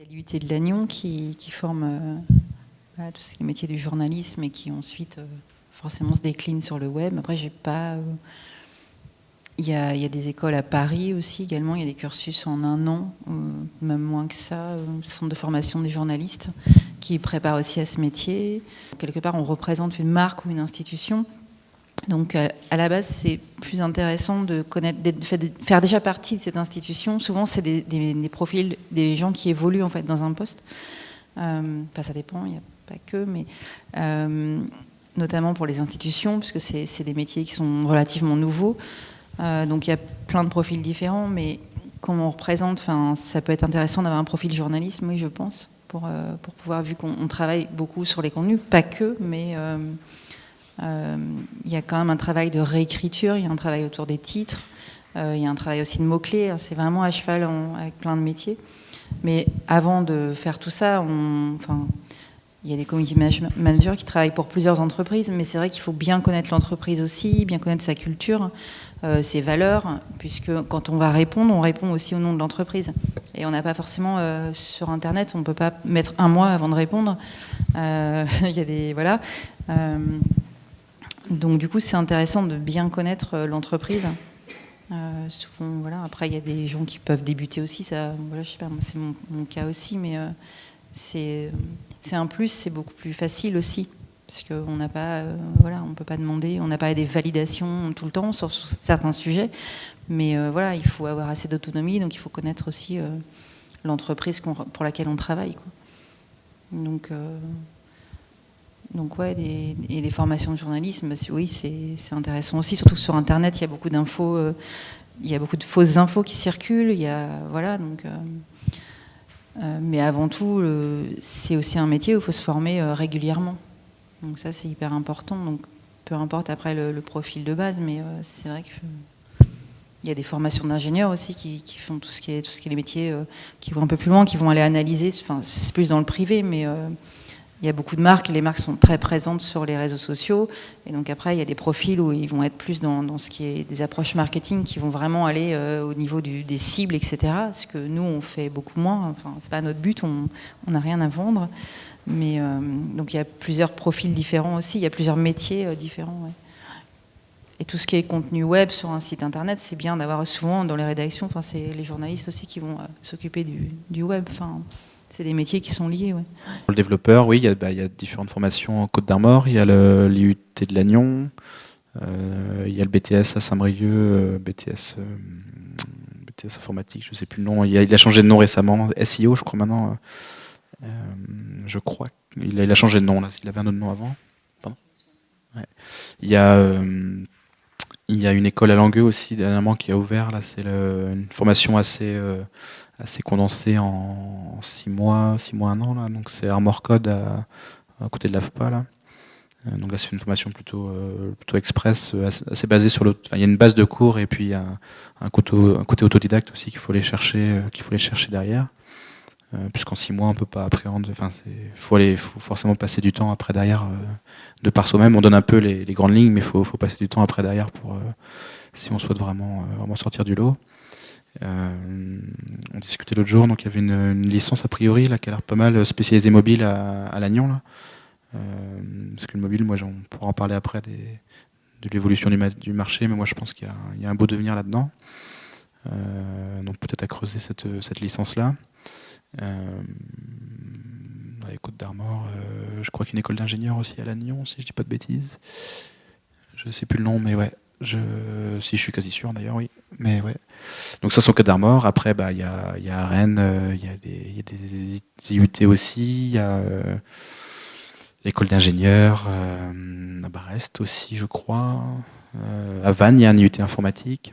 y a l'IUT de Lannion qui forme voilà, tous les métiers du journalisme et qui ensuite forcément se déclinent sur le web. Après, j'ai pas... Il y a des écoles à Paris aussi également, il y a des cursus en 1 an, même moins que ça, centre de formation des journalistes qui préparent aussi à ce métier. Quelque part, on représente une marque ou une institution. Donc à la base, c'est plus intéressant de connaître, de faire déjà partie de cette institution. Souvent, c'est des profils, des gens qui évoluent en fait dans un poste. Enfin, ça dépend, il n'y a pas que, mais notamment pour les institutions, puisque c'est des métiers qui sont relativement nouveaux. Donc il y a plein de profils différents, mais comme on représente, ça peut être intéressant d'avoir un profil journalisme, oui, je pense, pour pouvoir, vu qu'on travaille beaucoup sur les contenus, pas que, mais il y a quand même un travail de réécriture, il y a un travail autour des titres, il y a un travail aussi de mots-clés, c'est vraiment à cheval avec plein de métiers. Mais avant de faire tout ça, il y a des community managers qui travaillent pour plusieurs entreprises, mais c'est vrai qu'il faut bien connaître l'entreprise aussi, bien connaître sa culture, ses valeurs, puisque quand on va répondre, on répond aussi au nom de l'entreprise. Et on n'a pas forcément, sur Internet, on ne peut pas mettre 1 mois avant de répondre. Il y a des... Voilà. Donc du coup, c'est intéressant de bien connaître l'entreprise. Souvent, voilà. Après, il y a des gens qui peuvent débuter aussi. Ça, voilà, je sais pas, c'est mon cas aussi, mais c'est un plus, c'est beaucoup plus facile aussi. Parce qu'on n'a pas, voilà, on peut pas demander, on n'a pas des validations tout le temps sur certains sujets. Mais voilà, il faut avoir assez d'autonomie, donc il faut connaître aussi l'entreprise pour laquelle on travaille, quoi. Donc ouais, des formations de journalisme, oui, c'est intéressant aussi, surtout sur Internet, il y a beaucoup d'infos, il y a beaucoup de fausses infos qui circulent, il y a, voilà, donc, mais avant tout, c'est aussi un métier où il faut se former régulièrement. Donc ça, c'est hyper important, donc peu importe après le profil de base, mais c'est vrai qu'il y a des formations d'ingénieurs aussi qui font tout ce qui est les métiers qui vont un peu plus loin, qui vont aller analyser, enfin, c'est plus dans le privé, mais... il y a beaucoup de marques, les marques sont très présentes sur les réseaux sociaux, et donc après il y a des profils où ils vont être plus dans ce qui est des approches marketing qui vont vraiment aller au niveau des cibles, etc. Ce que nous on fait beaucoup moins, enfin c'est pas notre but, on n'a rien à vendre, mais donc il y a plusieurs profils différents aussi, il y a plusieurs métiers différents. Ouais. Et tout ce qui est contenu web sur un site internet, c'est bien d'avoir souvent dans les rédactions, enfin c'est les journalistes aussi qui vont s'occuper du web, enfin. C'est des métiers qui sont liés, ouais. Pour le développeur, oui, il y a différentes formations en Côte d'Armor. Il y a l'IUT de Lannion, il y a le BTS à Saint-Brieuc, BTS informatique, je ne sais plus le nom. Il a changé de nom récemment, SEO, je crois maintenant. Je crois qu'il a changé de nom, là. Il avait un autre nom avant. Pardon. Ouais. Il y a une école à Langueux aussi dernièrement qui a ouvert. Là, c'est une formation assez condensée en 6 mois, 1 an. Là. Donc c'est Armor Code à côté de l'AFPA. Là. Donc là, c'est une formation plutôt express, assez basée sur l'autre. Enfin, il y a une base de cours et puis il y a un côté autodidacte aussi qu'il faut aller chercher derrière. Puisqu'en 6 mois, on ne peut pas appréhender. Enfin, faut forcément passer du temps après derrière, de par soi-même. On donne un peu les grandes lignes, mais il faut passer du temps après derrière pour si on souhaite vraiment sortir du lot. On discutait l'autre jour, donc il y avait une licence a priori là, qui a l'air pas mal spécialisée mobile à Lannion. Là. Parce que le mobile, moi, on pourra en parler après de l'évolution du marché, mais moi je pense qu'il y a un beau devenir là-dedans. Donc peut-être à creuser cette licence-là. Dans les Côtes d'Armor, je crois qu'il y a une école d'ingénieurs aussi à Lannion, si je dis pas de bêtises. Je sais plus le nom, mais ouais. Si je suis quasi sûr d'ailleurs, oui. Mais ouais. Donc ça, c'est en Côtes d'Armor. Après, il y a à Rennes, il y a des IUT aussi, il y a l'école d'ingénieurs, à Brest aussi, je crois. À Vannes, il y a un IUT informatique.